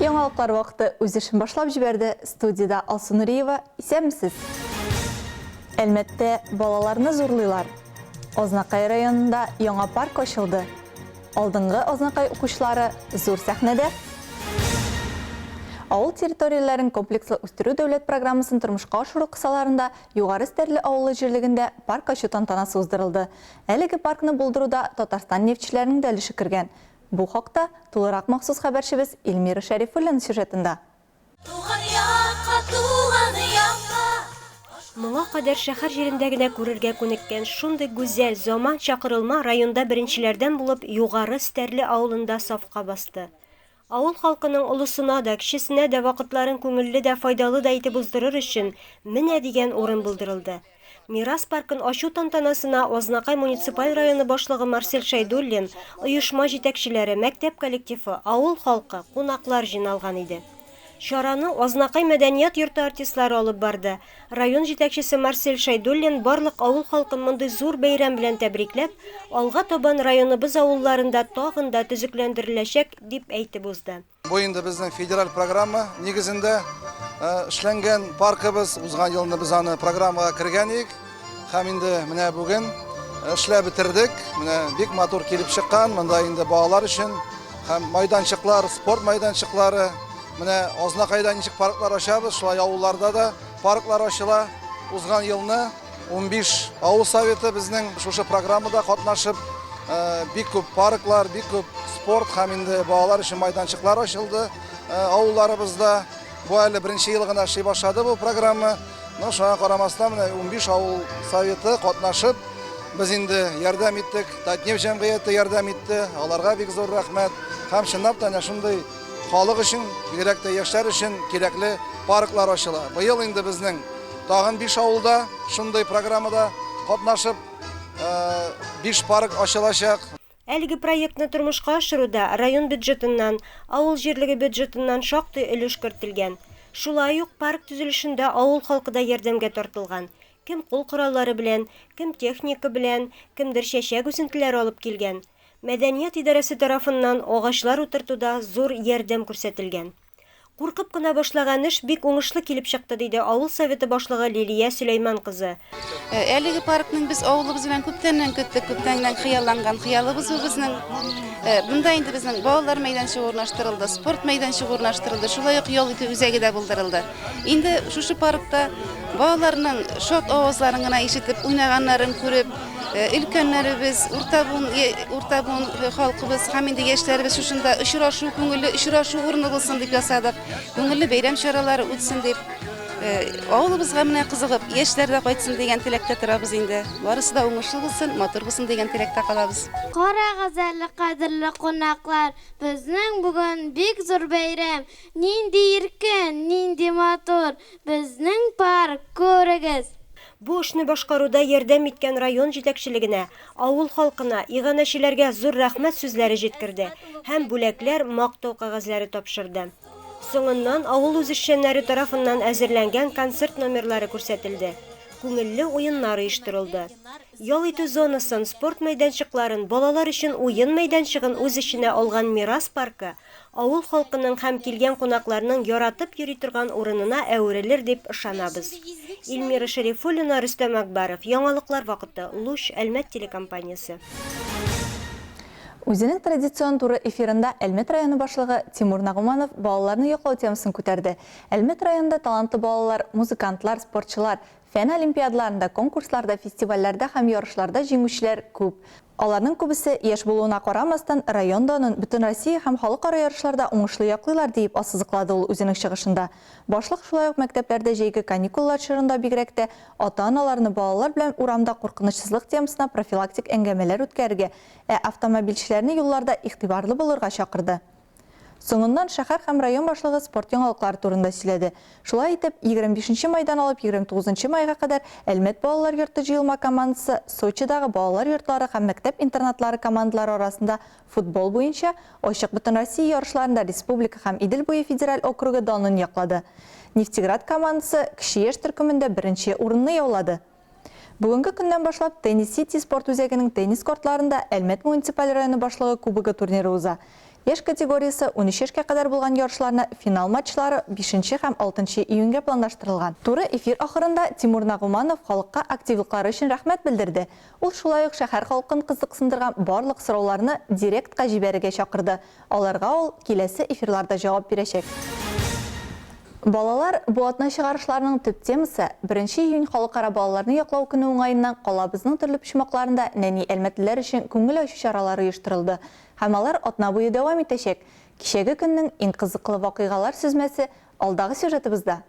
Яңалыклар вакыты үз эшен башлап җибәрде. Студияда Алсу Нуриева, исәнмесез? Әлмәттә балаларны зурлыйлар. Ознакай районында яңа парк ачылды. Алдынгы Ознакай укучылары зур сәхнәдә. Авыл территорияләрен комплекслы үстерү дәүләт программасын тормышка ашыру кысаларында Югары Стәрле авылы җирлегендә парк ачу тантанасы уздырылды. Әлеге паркны булдыруда Татарстан нефтчеләренең дә өлеше кергән. Бу хакта тулырак махсус хәбәрчебез Илмира Шәрифуллина сюжетында. Моңа кадәр шәһәр җирендә генә күрергә күнеккән шундый гүзәл заман чакырылма районда беренчеләрдән булып Югары Стәрле авылында сафка басты. Авыл халкының улысына да, кичесенә дә вакытларын күңелле дә, файдалы да итеп уздырыр өчен менә дигән урын булдырылды. Мирас паркын ачу тантанасына Ознакай муниципаль районы башлыгы Марсель Шайдуллин, оешма җитәкчеләре, мәктәп коллективы, авыл халкы, кунаклар җыйналган иде. Чараны Ознакай мәдәният йорты артистлары алып барды. Район җитәкчесе Марсель Шайдуллин барлык авыл халкын мондый зур бәйрәм белән тәбрикләп, алга табан районыбыз авылларында тагын да төзекләндереләчәк дип әйтеп узды. Бу инде безнең федераль программа нигезендә эшләнгән паркыбыз, узган елны без аны программага кергән идек. Һәм инде менә бүген эшләп бетердек. Менә бик матур килеп чыккан. Монда инде балалар өчен һәм майданчыклар, спорт майданчыклары, менә Ознакайда ничек парклар ачабыз, шулай авылларда да парклар ачыла. Узган елны 15 авыл советы безнең шушы программада катнашып, бик күп парклар, бик күп спорт һәм инде балалар өчен майданчыклар ачылды. Авылларыбызда бу әле беренче ел гына эшли башлады бу программа. Шуңа карамастан менә 15 авыл советы катнашып, без инде ярдәм иттек. Татнефть җәмгыяте ярдәм итте. Аларга бик зур рәхмәт. Һәм чынлап та шундый халык өчен, бигрәк тә яшьләр өчен кирәкле парклар ачыла. Быел инде безнең тагын 5 авылда шундый программада катнашып 5 парк ачылачак. Әлеге проектны тормышка ашыруда район бюджетыннан, авыл җирлеге бюджетыннан шактый өлеш кертелгән. Шулай ук парк төзелешендә авыл халкы да ярдәмгә тартылган. Кем кул кораллары белән, кем техника белән, кемдер чәчәк үсентеләре алып килгән. Мәдәният идарәсе тарафыннан агачлар утыртуда зур ярдәм күрсәтелгән. Куркып кына башлаган эш бик уңышлы килеп чыкты, диде авыл советы башлыгы Лилия Сөләйман кызы. Әлеге паркның без авылыбыз белән күптәннән көттек, күптәннән хыялланган хыялыбыз безнең. Бунда инде безнең балалар мәйданчыгы урнаштырылды, спорт мәйданчыгы урнаштырылды, шулай ук ял итү үзәге дә булдырылды. Инде шушы паркта балаларның шат авазларын гына ишетеп, уйнаганнарын күреп, өлкәннәребез, урта буын халкыбыз һәм инде яшьләребез шушында очрашу, күңелле очрашу урыны булсын дип ясадык. Күңелле бәйрәм чаралары үтсен дип, авылыбызга менә кызыгып, яшьләр дә кайтсын дигән теләктә торабыз инде. Барысы да уңышлы булсын, матур булсын дигән теләктә калабыз. Карагыз әле, кадерле кунаклар, безнең бүген бик зур бәйрәм. Нинди иркен, нинди матур, безнең парк, күрегез. Бу эшне башкаруда ярдәм иткән район җитәкчелегенә, авыл халкына, иганәчеләргә зур рәхмәт сүзләре җиткерде һәм бүләкләр, мактау кәгазьләре тапшырды. Соңыннан авыл үзешчәннәре тарафыннан әзерләнгән концерт номерлары күрсәтелде. Күңелле уеннар оештырылды. Ял итү зонасын, спорт мәйданчыкларын, балалар өчен уен мәйданчыгын үз эченә алган Мирас паркы авыл халкының һәм килгән кунакларның яратып йөри торган урынына әверелер дип ышанабыз. Илмира Шәрифуллина, Рөстәм Акбаров, Яңалыклар вакыты, Луч, Әлмәт телекомпаниясе. Үзенең традицион туры эфирында Әлмәт районы башлыгы Тимур Нагуманов балаларны яклау темасын күтәрде. Әлмәт районында талантлы балалар, музыкантлар, спортчылар, фән олимпиадаларында, конкурсларда, фестивальләрдә һәм ярышларда җиңүчеләр күп. Аларның күбесе яшь булуына карамастан районда аны бөтен Россия һәм халыкара ярышларда уңышлы яклыйлар дип ассызыклады ул үзенең чыгышында. Башлык шулай ук мәктәпләрдә җәйге каникуллар чорында бигрәк тә ата-аналарны балалар белән урамда куркынычсызлык темасына профилактик әңгәмәләр үткәрергә, автомобильчеләрне юлларда игътибарлы булырга чакырды. Соңыннан шәһәр һәм район башлыгы спорт яңалыклары турында сөйләде. Шулай итеп, 25 майдан алып 29 майга кадәр Әлмәт балалар йорты җыелма командасы Сочидагы балалар йортлары һәм мәктәп-интернатлары командалары арасында футбол буенча ачык бөтен Россия ярышларында республика һәм Идел буе федераль округы данын яклады. Нефтеград командасы кече яшь төркемендә беренче урынны яулады. Бүгенге көннән башлап Теннис Сити спорт үзәгенең теннис кортларында Әлмәт муниципаль районы башлыгы кубогы турниры уза. Яш категориясы 13 яшкә кадәр булган ярышларны финал матчлары 5 һәм 6 июньгә планлаштырылган. Туры эфир ахырында Тимур Нагуманов халыкка активлыклары өчен рәхмәт белдерде. Ул шулай ук шәһәр халкын кызыксындырган барлык сорауларны директка җибәрергә чакырды. Аларга ул киләсе эфирларда җавап бирәчәк. Балалар бу атна чыгарышларының төп темасы 1 июнь халыкара балаларны яклау көне уңаеннан калабызның төрле почмакларында нәни әлмәтлеләр өчен күңел ачу чаралары оештырылды. Һәм алар атна буе дәвам итәчәк. Кичәге көннең иң кызыклы вакыйгалар сүзмәсе алдагы сюжетыбызда.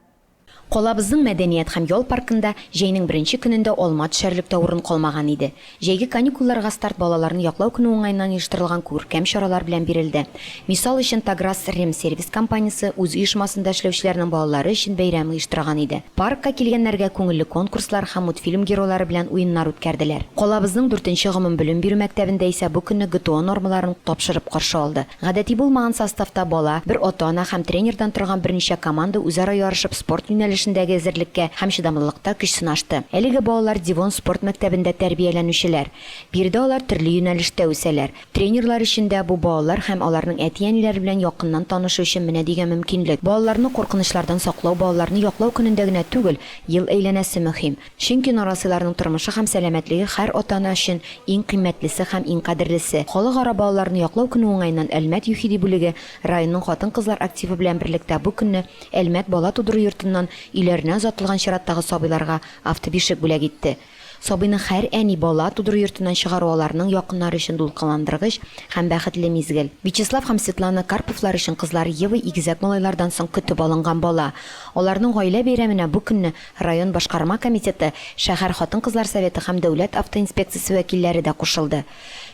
Колабыздың мәдәният һәм ял паркында җәйнең 1 көнендә алма төшәрлектә урын калмаган иде. Җәйге каникулларга старт балаларны яклау көне уңаеннан оештырылган күркәм чаралар белән бирелде. Мисал өчен Таграс Ремсервис компаниясе үз оешмасында эшләүчеләрнең балалары өчен бәйрәм оештырган иде. Паркка килгәннәргә күңелле конкурслар һәм мультфильм геройлары белән уеннар үткәрделәр. Колабызның 4нче гомум белем бирү мәктәбендә исә бу көнне ГТО нормаларын тапшырып каршы алды. Гадәти булмаган составта бала, бер ата-ана һәм тренердан торган берничә команда үзара ярышып спорт юнәлешендәге әзерлеккә һәм чыдамлылыкта көч сынашты. Әлеге балалар Дивон спорт мәктәбендә тәрбияләнүчеләр. Биредә алар төрле юнәлештә үсәләр. Тренерлар өчен дә бу балалар һәм аларның әти-әниләре белән якыннан танышу өчен менә дигән мөмкинлек. Балаларны куркынычлардан саклау балаларны яклау көнендә генә түгел, ел әйләнәсе мөһим. Чөнки нарасыйларның тормышы һәм сәламәтлеге һәр ата-ана өчен иң кыйммәтлесе һәм иң кадерлесе. Халыкара балаларны яклау көне уңаеннан Әлмәт ЮХИДИ бүлеге районның хатын-кызлар активы белән берлектә бу көнне Әлмәт бала тудыру йортыннан иләренә озатылган чираттагы сабыйларга автобишек бүләк итте. Сабыйны һәр әни бала тудыру йортыннан чыгару аларның якыннары өчен дулкынландыргыч һәм бәхетле мизгел. Вячеслав һәм Светлана Карповлар өчен кызлар Ева игезәк малайлардан соң көтеп алынган бала. Аларның гаилә бәйрәменә бу көнне район башкарма комитеты, шәһәр хатын-кызлар советы һәм дәүләт автоинспекциясе вәкилләре дә кушылды.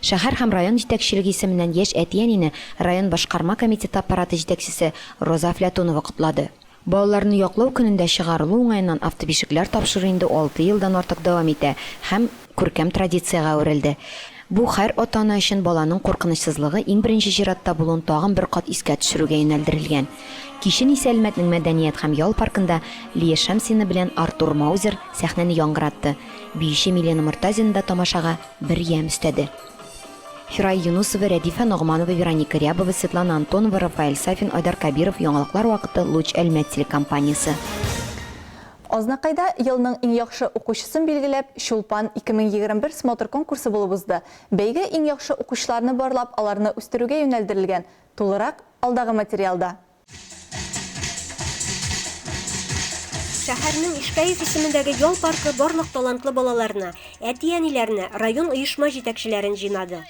Шәһәр һәм район җитәкчелеге исеменнән яшь әти-әнине район башкарма комитеты аппараты җитәкчесе Роза Флятонова котлады. Балаларны яклау көнендә чыгарылу уңаеннан автобишекләр тапшыру инде 6 елдан артык дәвам итә һәм күркәм традициягә әверелде. Бу һәр ата-ана өчен баланың куркынычсызлыгы иң беренче чиратта булуын тагын бер кат искә төшерүгә юнәлдерелгән. Кичен исә Әлмәтнең мәдәният һәм ял паркында Лия Шәмсина белән Артур Маузер сәхнәне яңгыратты. Биюче Милена Мортазина да тамашага бер ям өстәде. Хирай Юнусова, Рәдифә Ногманова, Вероника Рябова, Светлана Антонова, Рафаэль Сафин, Айдар Кабиров, яңалыклар вакыты Луч Әлмәт телекомпаниясе. Азнакайда елның иң яхшы укучысын билгеләп, Шулпан 2021 смотр конкурсы булып узды. Бәйге иң яхшы укучыларны барлап, аларны үстерүгә юнәлдерелгән. Тулырак алдагы материалда. Шәһәрнең Ишкәев исемендәге ял паркы барлык талантлы балаларны, әти-әниләрне, район оешма җитәкчеләрен җыйнады.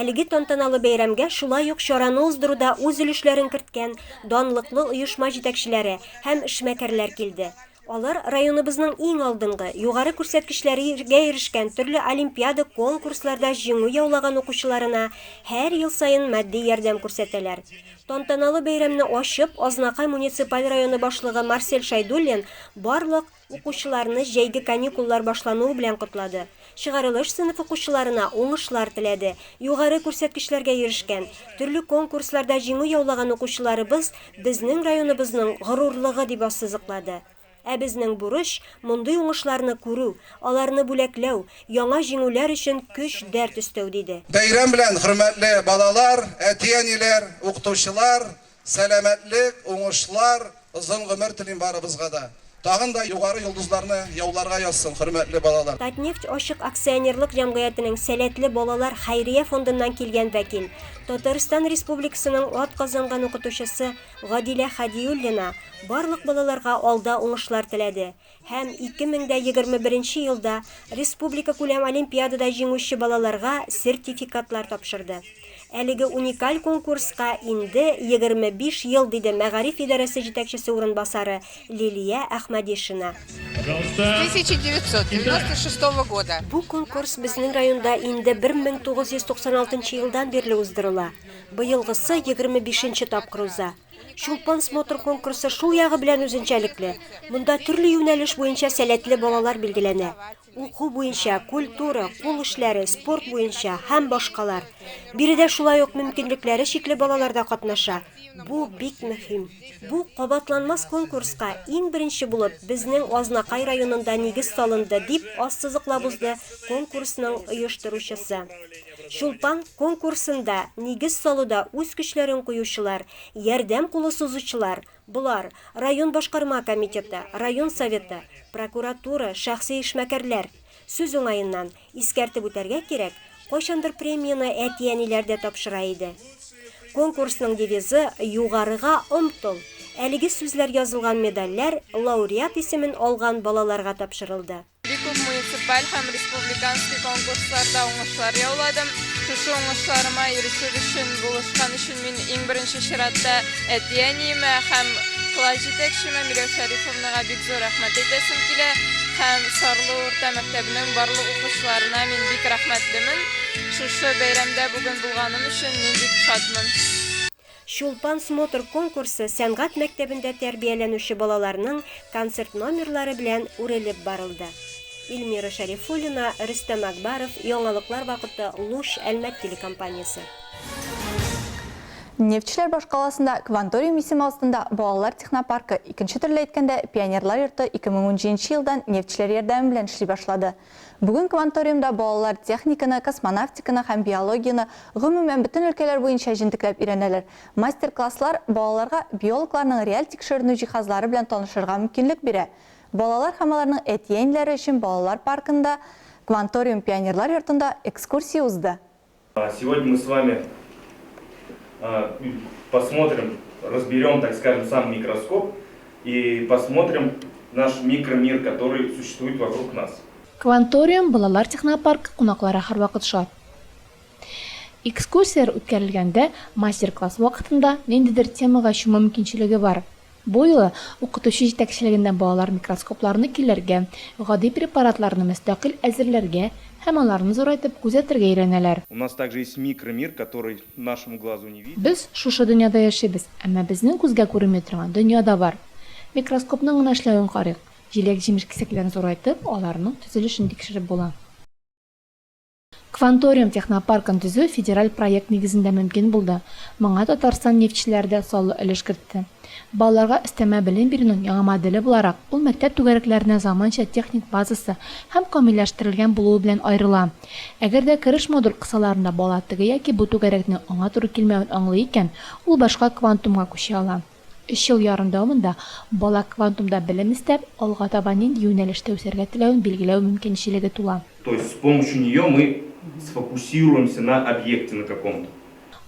Әлеге тантаналы бәйрәмгә шулай ук чараны уздыруда үз өлешләрен керткән данлыклы оешма җитәкчеләре һәм эшмәкәрләр килде. Алар районыбызның иң алдынгы, югары күрсәткечләргә ирешкән төрле олимпиада конкурсларда җиңү яулаган укучыларына һәр ел сайын матди ярдәм күрсәтәләр. Тантаналы бәйрәмне ачып, Азнакай муниципаль районы башлыгы Марсель Шайдуллин барлык укучыларны җәйге каникуллар башлануы белән котлады. Чыгарылыш сыйныф укучыларына уңышлар теләде. Югары күрсәткечләргә ирешкән, төрле конкурсларда җиңү яулаган укучыларыбыз безнең районыбызның горурлыгы дип ассызыклады. Ә безнең бурыч мондый уңышларны күрү, аларны бүләкләү, яңа җиңүләр өчен көч дәрт өстәү диде. Бәйрәм белән хөрмәтле балалар, әти-әниләр, укытучылар, сәламәтлек, уңышлар, озын гомер телим барыбызга да. Тагын да югары йолдызларны яуларга язсын, хөрмәтле балалар. Татнефть ачык акционерлык җәмгыятенең Сәләтле балалар хәйрия фондыннан килгән вәкил, Татарстан Республикасының атказанган укытучысы Гадилә Хадиуллина барлык балаларга алда уңышлар теләде һәм 2021 елда республика күләм олимпиадада җиңүче балаларга сертификатлар тапшырды. Әлеге уникаль конкурска инде 25 ел диде Мәгариф идарәсе җитәкчесе урынбасары Лилия Әхмәдишина. 1996 года. Бу конкурс безнең районда инде 1996 елдан бирле уздырыла. Быелгысы 25-нче тапкыр уза. Шулпан смотр конкурсы шул ягы белән үзенчәлекле. Монда төрле юнәлеш буенча сәләтле балалар билгеләнә. Уку буенча, культура, кул эшләре, спорт буенча һәм башкалар. Биредә шулай ук мөмкинлекләре чикле балалар да катнаша. Бу бик мөһим. Бу кабатланмас конкурска иң беренче булып безнең Азнакай районында нигез салынды дип ассызыклап узды конкурсның оештыручысы. Шулпан конкурсында нигез салуда үз көчләрен куючылар, ярдәм кулы сузучылар, булар район башкарма комитеты, район советы, прокуратура, шәхси эшмәкәрләр. Сүз уңайыннан искәртеп үтәргә кирәк, кайчандыр премияны әтиәниләр дә тапшыра иде. Конкурсның девизы югарыга омтыл. Әлеге сүзләр язылган медальләр лауреат исемен алган балаларга тапшырылды. Бик күп муниципаль һәм республиканский конкурсларда уңышлар яуладым. Шушы уңышларыма ирешер өчен, булышкан өчен мин иң беренче чиратта әтиәниемә һәм класс җитәкчемә Мирәү Шәрифовнага бик зур рәхмәт әйтәсем килә. Һәм Сарлы урта мәктәбенең барлык укучыларына мин бик рәхмәтлемен. Шушы бәйрәмдә бүген булганым өчен мин бик шатмын. Шулпан смотр конкурсы сәнгать мәктәбендә тәрбияләнүче балаларның концерт номерлары белән үрелеп барылды. Илмира Шәрифуллина, Рөстәм Акбаров, яңалыклар вакыты, Луш, Әлмәт телекомпаниясе. Нефтчеләр башкаласында Кванториум исеме астында балалар технопаркы, икенче төрле әйткәндә Пионерлар йорты 2010 елдан нефтчеләр ярдәме белән эшли башлады. Бүген Кванториумда балалар техниканы, космонавтиканы һәм биологияны гомумән бөтен өлкәләр буенча җентекләп өйрәнәләр. Мастер-класслар балаларга биологларның реаль тикшеренү җиһазлары белән танышырга мөмкинлек бирә. Балалар һәм аларның әтиәниләре өчен балалар паркында Кванториум Пионерлар йортында экскурсия узды. Сегодня мы с вами посмотрим, разберем, так скажем, сам микроскоп и посмотрим наш микромир, который существует вокруг нас. Кванториум балалар технопаркы кунаклары һәрвакыт шат. Экскурсиялар үткәрелгәндә мастер-класс вакытында ниндидер темага чуму мөмкинчелеге бар. Бу юлы укытучы җитәкчелегендә балалар микроскопларны килергә, гади препаратларны мөстәкыйль әзерләргә һәм аларны зурайтып күзәтергә өйрәнәләр. У нас также есть микромир, который нашему глазу не видно. Без шушы дөньяда яшибез, әмма безнең күзгә күренми торган дөньяда бар. Микроскопның гына эшләвен карыйк. Җиләк-җимеш кисәкләрен зурайтып, аларның төзелешен тикшереп була. Кванториум технопаркын төзү федераль проект нигезендә мөмкин булды. Моңа Татарстан нефтчеләре дә саллы өлеш кертте. Балаларга өстәмә белем бирүнең яңа моделе буларак, ул мәктәп түгәрәкләренә заманча техник базасы һәм камилләштерелгән булуы белән аерыла. Әгәр дә кереш модуль кысаларында бала теге яки бу түгәрәкнең аңа туры килмәвен аңлый икән, ул башка квантумга күчә ала. 3 ел ярым дәвамында бала квантумда белем истәп, алга таба нинди юнәлештә үсәргә теләвен билгеләү мөмкинчелеге тула. То есть с помощью нее мы сфокусируемся на объекте на каком-то.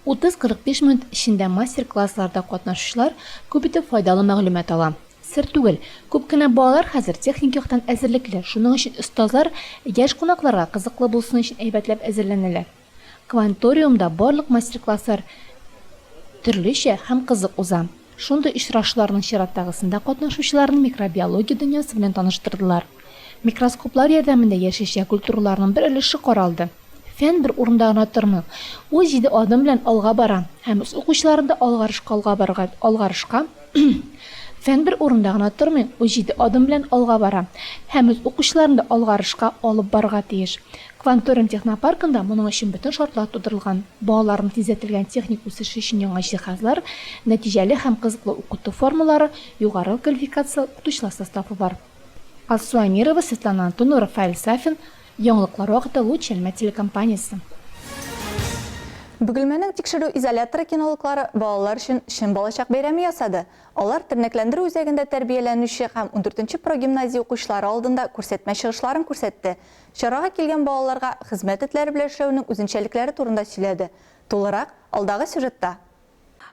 30-45 минут эчендә мастер-классларда катнашучылар күп итеп файдалы мәгълүмат ала. Сер түгел, күп кенә балалар хәзер техник яктан әзерлекле, шуның өчен остазлар яшь кунакларга кызыклы булсын өчен әйбәтләп әзерләнәләр. Кванториумда барлык мастер-класслар төрлечә һәм кызык уза. Шундый очрашуларның чираттагысында катнашучыларны микробиология дөньясы белән таныштырдылар. Микроскоплар ярдәмендә яшәүче культураларның бер өлеше каралды. Фән бер урында гына тормый. Ул 7 адым белән алга бара һәм үз укучыларында алгарышка Фән бер урында гына тормый. Ул 7 адым белән алга бара һәм үз укучыларында алгарышка алып барырга тиеш. Кванториум технопаркында моның өчен бөтен шартлар тудырылган. Балаларның тизәтелгән техник үсеше өчен яңа җиһазлар, нәтиҗәле һәм кызыклы укыту формалары, югары квалификациялы укытучылар составы бар. Алсу Амирова, Светлана Антонова, Рафаэль Сафин, яңалыклар вакыты Луч Әлмәт телекомпаниясе. Бөгелмәнең тикшерү изоляторы кинологлары балалар өчен шин балачак бәйрәме ясады. Алар тернәкләндерү үзәгендә тәрбияләнүче һәм 14-нче прогимназия укучылары алдында күрсәтмә чыгышларын күрсәтте. Чарага килгән балаларга хезмәт этләре белән эшләүнең үзенчәлекләре турында сөйләде. Тулырак алдагы сюжетта.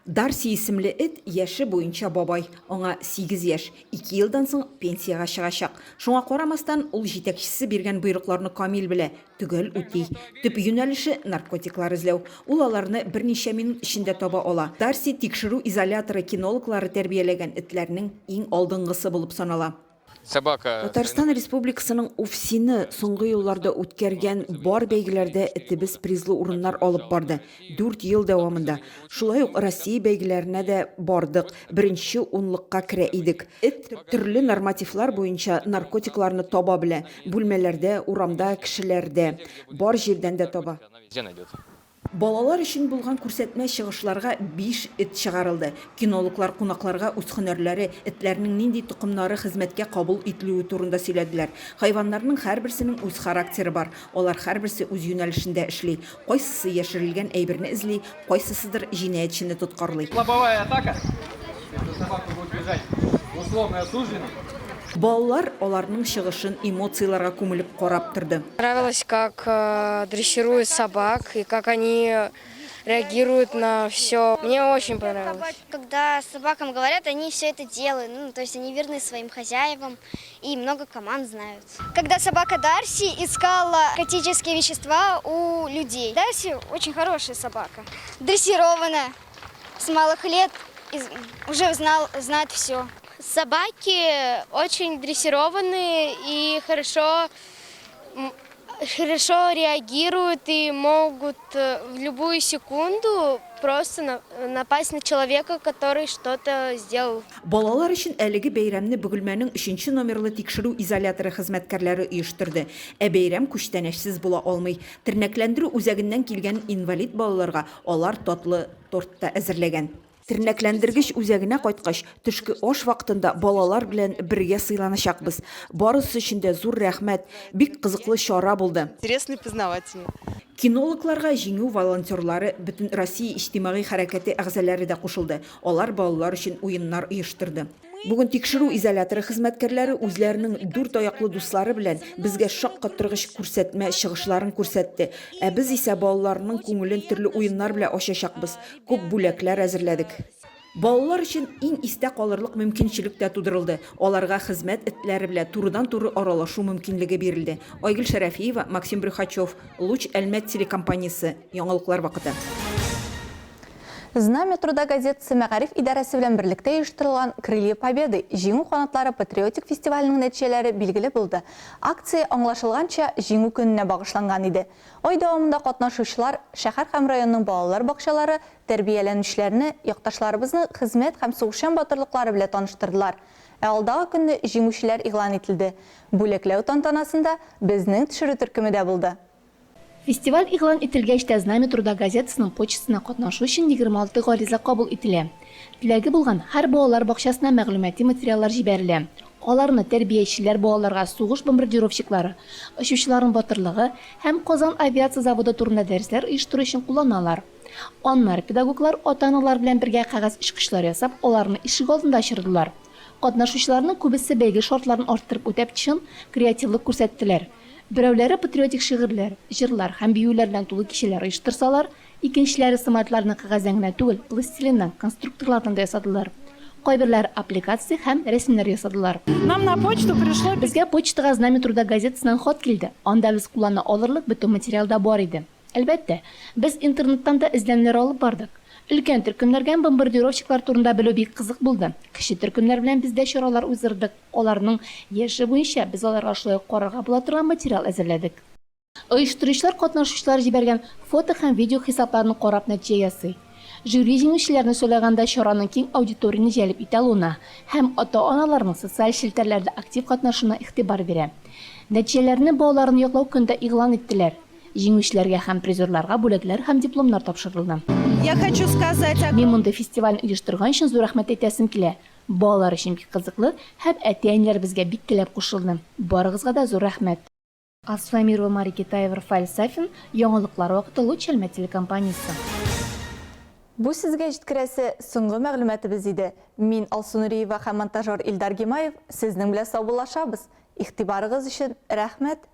Дарси исемле эт яше буенча бабай. Аңа 8 яшь, 2 елдан соң пенсияга чыгачак. Шуңа карамастан ул җитәкчесе биргән буйрукларны камил белә, төгәл үти. Төп юнәлеше наркотиклар эзләү. Ул аларны берничә минут эчендә таба ала. Дарси тикшерү изоляторы кинологлары тәрбияләгән этләрнең иң алдынгысы булып санала. Татарстан Республикасының Уфсины соңгы елларда үткәргән бар бәйгеләрдә этебез призлы урыннар алып барды. 4 ел дәвамында. Шулай ук Россия бәйгеләренә дә бардык. Беренче унлыкка керә идек. Эт төрле нормативлар буенча наркотикларны таба белә. Бүлмәләрдә, урамда, кешеләрдә, бар җирдән дә таба. Балалар өчен булган күрсәтмә чыгышларга 5 эт чыгарылды. Кинологлар кунакларга үз һөнәрләре, этләрнең нинди тукымнары хезмәткә кабул ителүе турында сөйләделәр. Хайваннарның һәрберсенең үз характеры бар. Алар һәрберсе үз юнәлешендә эшли. Кайсысы яшерелгән әйберне эзли, кайсысыдыр җинаятьчене тоткарлый. Лобовая атака. Если собака будет бежать, условно осужденный. Балалар аларның чыгышын эмоцияларга күмелеп карап торды. Нравилось, как дрессируют собак и как они реагируют на все. Мне очень понравилось. Когда собакам говорят, они все это делают. Ну, то есть они верны своим хозяевам и много команд знают. Когда собака Дарси искала наркотические вещества у людей. Дарси очень хорошая собака. Дрессированная, с малых лет уже знает все. Собаки очень дрессированные и хорошо реагируют и могут в любую секунду просто напасть на человека, который что-то сделал. Балалар өчен әлеге бәйрәмне Бөгелмәнең 3-нче номерлы тикшерү изоляторы хезмәткәрләре оештырды. Бәйрәм күчтәнәшсез була алмый. Тернәкләндерү үзәгеннән килгән инвалид балаларга алар татлы тортта әзерләгән. Тернәкләндергеч үзәгенә кайткач, төшке аш вакытында балалар белән бергә сыйланачакбыз. Барысы өчен дә зур рәхмәт. Бик кызыклы чара булды. Интересно и познавательно. Кинологларга җиңү волонтерлары бөтен Россия иҗтимагый хәрәкәте әгъзалары да кушылды. Алар балалар өчен уеннар оештырды. Бүген тикшерү изоляторы хезмәткәрләре үзләренең 4 аяклы дуслары белән безгә шаккатыргыч күрсәтмә чыгышларын күрсәтте. Без исә балаларның күңелен төрле уеннар белән ачачакбыз. Күп бүләкләр әзерләдек. Балалар өчен иң истә калырлык мөмкинчелек тә тудырылды. Аларга хезмәт этләре белән турыдан-туры аралашу мөмкинлеге бирелде. Айгөл Шәрәфиева, Максим Брюхачев, Луч Әлмәт телекомпаниясе. Яңалыклар вакыты. Знамя труда газетасы мәгариф идарәсе белән берлектә оештырылган Крылья Победы җиңү канатлары патриотик фестиваленең нәтиҗәләре билгеле булды. Акция аңлашылганча җиңү көненә багышланган иде. Ай дәвамында катнашучылар шәһәр һәм районның балалар бакчалары тәрбияләнүчләрне, якташларыбызны хезмәт һәм сугышчан батырлыклары белән таныштырдылар. Алдагы көнне җиңүчеләр игълан ителде. Бүләкләү тантанасында безнең төшерү төркеме дә булды. Фестиваль игълан ителгәч тә Знамя труда газетасының почтасына катнашу өчен 26 гариза кабул ителә. Теләге булган һәр балалар бакчасына мәгълүмати материаллар җибәрелә. Аларны тәрбиячеләр балаларга сугыш бомбардировщиклары, очучыларның батырлыгы һәм Казан авиация заводы турында дәресләр оештыру өчен кулланалар. Аннары педагоглар ата-аналар белән бергә кәгазь ишкычлар ясап, аларны ишек алдында чырдылар. Катнашучыларның күбесе бәйге шартларын арттырып үтәп чын креативлык күрсәттеләр. Берәүләре патриотик шигырьләр, җырлар һәм биюләр белән тулы кичәләр оештырсалар, икенчеләре самолетларны кәгазьдән генә түгел, пластилиннан, конструкторлардан да ясадылар. Кайберләре аппликация һәм рәсемнәр ясадылар. Нам на почту пришло... Безгә почтага Знамя труда газетасыннан хат килде. Анда без куллана алырлык бөтен материалда бар иде. Әлбәттә, без интернеттан да эзләнүләр алып бардык. Өлкән төркемнәргә бомбардировщиклар турында белү бик кызык булды. Кече төркемнәр белән бездә чаралар уздырдык. Аларның яше буенча без аларга шулай карарга була торган материал әзерләдек. Оештыручылар катнашучылар җибәргән фото һәм видео хисапларны карап нәтиҗә ясый. Жюри җиңүчеләрне сөйләгәндә чараның киң аудиторияны җәлеп итә алуына һәм ата-аналарның социаль челтәрләрдә актив катнашуына игътибар бирә. Нәтиҗәләрне балаларны яклау көндә игълан иттеләр. Җиңүчеләргә һәм призерларга бүләкләр һәм дипломнар тапшырылды. Я хочу сказать... Мин монда фестивальне оештырган өчен зур рәхмәт әйтәсем килә. Балалар өчен бик кызыклы һәм әти-әниләр безгә бик теләп кушылды. Барыгызга да зур рәхмәт. Асламирова Мария Китаева, Рафаэль Сафин, яңалыклар вакыты Луч Әлмәт телекомпаниясе. Бу сезгә җиткерәсе соңгы мәгълүматыбыз иде. Мин Алсу Нуриева һәм монтажер Илдар Гимаев сезнең белән саубуллашабыз. Игътибарыгыз өчен рәхмәт.